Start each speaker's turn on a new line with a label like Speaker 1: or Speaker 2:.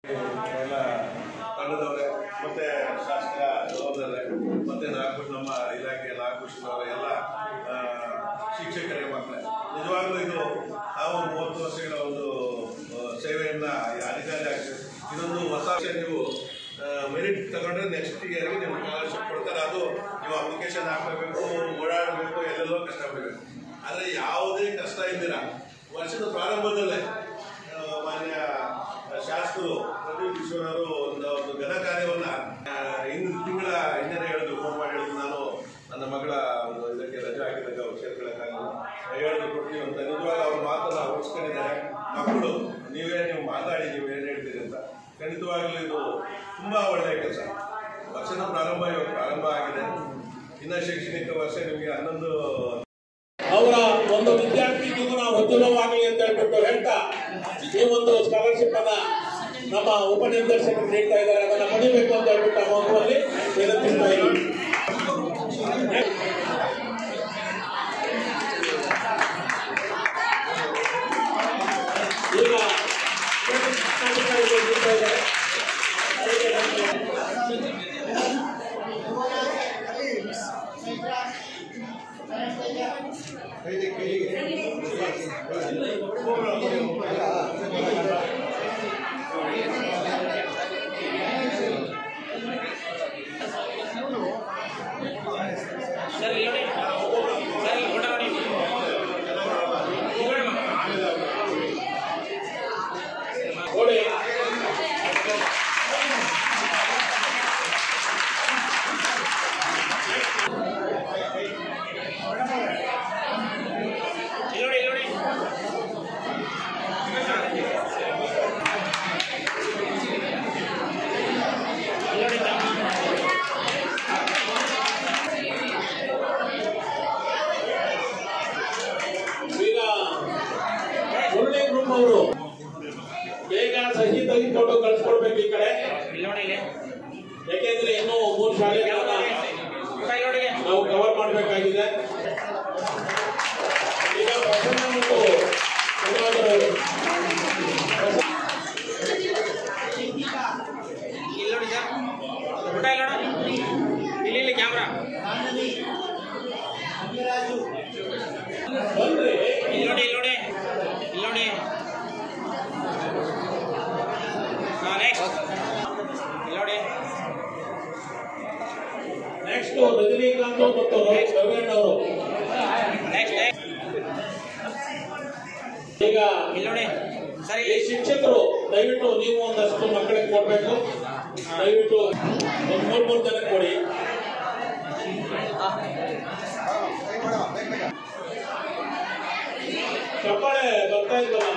Speaker 1: ಎಲ್ಲ ತಂಡದವರೇ ಮತ್ತೆ ಶಾಸಕ ಸಹೋದರರೇ ಮತ್ತೆ ನಮ್ಮ ಇಲಾಖೆ ನಾಗಭೂಷಣವರ ಎಲ್ಲ ಶಿಕ್ಷಕರೇ ಮಕ್ಕಳೇ, ನಿಜವಾಗ್ಲೂ ಇದು ನಾವು 30 ವರ್ಷಗಳ ಒಂದು ಸೇವೆಯನ್ನ ಅಧಿಕಾರಿ ಆಗ್ತದೆ. ಇದೊಂದು ಹೊಸ ನೀವು ಮೆರಿಟ್ ತಗೊಂಡ್ರೆ ನೆಕ್ಸ್ಟ್ ಇಯರ್ಗೆ ನಿಮ್ಗೆ ಸ್ಕಾಲರ್ಶಿಪ್ ಕೊಡ್ತಾರೆ. ಅದು ನೀವು ಅಪ್ಲಿಕೇಶನ್ ಹಾಕಬೇಕು, ಓಡಾಡಬೇಕು, ಎಲ್ಲೆಲ್ಲೋ ಕಷ್ಟಪಡಬೇಕು. ಆದರೆ ಯಾವುದೇ ಕಷ್ಟ ಇಲ್ದಿರ ವರ್ಷದ ಪ್ರಾರಂಭದಲ್ಲೇ ಮಾನ್ಯ ಶಾಸಕರು ಪ್ರದೀಪ್ ಈಶ್ವರರು ಒಂದು ಘನ ಕಾರ್ಯವನ್ನ ತಿಂಗಳ ಹಿಂದೆ ಹೇಳಿದ್ರು, ಫೋನ್ ಮಾಡಿ ಹೇಳಿದ್ರು, ನಾನು ನನ್ನ ಮಗಳ ಒಂದು ಇದಕ್ಕೆ ರಜೆ ಹಾಕಿದಾಗ ಸೇರ್ಕೊಳ್ಳೋಕ್ಕಾಗಲ್ಲ, ಹೇಳಿದ್ರು ಕೊಡ್ತೀವಿ ಅಂತ. ನಿಜವಾಗ ಅವ್ರ ಮಾತನ್ನ ಉಳಿಸ್ಕೊಂಡಿದ್ದಾರೆ. ಮಕ್ಕಳು ನೀವು ಮಾತಾಡಿ ನೀವು ಏನು ಹೇಳ್ತೀರಿ ಅಂತ. ಖಂಡಿತವಾಗಲೂ ಇದು ತುಂಬಾ ಒಳ್ಳೆಯ ಕೆಲಸ. ವರ್ಷದ ಪ್ರಾರಂಭ ಆಗಿದೆ. ಇನ್ನು ಶೈಕ್ಷಣಿಕ ವರ್ಷ ನಿಮಗೆ 11
Speaker 2: ಅವರ ಒಂದು ವಿದ್ಯಾರ್ಥಿ ಜೀವನ ಉಜ್ವಲವಾಗಲಿ ಅಂತ ಹೇಳ್ಬಿಟ್ಟು ಹೇಳ್ತಾ ಈ ಒಂದು ಸ್ಕಾಲರ್ಶಿಪ್ ಅನ್ನ ನಮ್ಮ ಉಪನಿರ್ದೇಶಕರು ನೀಡ್ತಾ ಇದ್ದಾರೆ. ಅದನ್ನ ಪಡಿಬೇಕು ಅಂತ ಹೇಳ್ಬಿಟ್ಟು ಮಗುವಲ್ಲಿ ವಿನಂತಿಸ್ತಾ ಇದ್ದೀವಿ. ಈಗ ಅವರು ಬೇಗ ಸಹಿ ತೆಗೆದುಕೊಂಡು ಕಳಿಸ್ಕೊಡ್ಬೇಕು ಈ ಕಡೆ. ಯಾಕೆಂದ್ರೆ ಇನ್ನೂ 3 ಶಾಲೆಗಳನ್ನ ನಾವು ಕವರ್ ಮಾಡಬೇಕಾಗಿದೆ. ಈಗ ಪ್ರಸನ್ನ ಮತ್ತು
Speaker 3: ಇಲ್ಲಿ ಕ್ಯಾಮ್ರಾ
Speaker 2: ಬಂದ್ರೆ
Speaker 3: ಇಲ್ಲಿ ನೋಡಿ
Speaker 2: ನೆಕ್ಸ್ಟ್ ರಜನಿಕಾಂತ್ ಮತ್ತು ರವೀಂದ್ರ ಅವರು ಈಗ
Speaker 3: ಸರಿ.
Speaker 2: ಈ ಶಿಕ್ಷಕರು ದಯವಿಟ್ಟು ನೀವು ಒಂದಷ್ಟು ಮಕ್ಕಳಿಗೆ ಕೊಡ್ಬೇಕು. ದಯವಿಟ್ಟು ಒಂದು 3 ಜನಕ್ಕೆ ಕೊಡಿ. ಚಪ್ಪಾಳೆ ಬರ್ತಾ ಇದ್ದಲ್ಲ.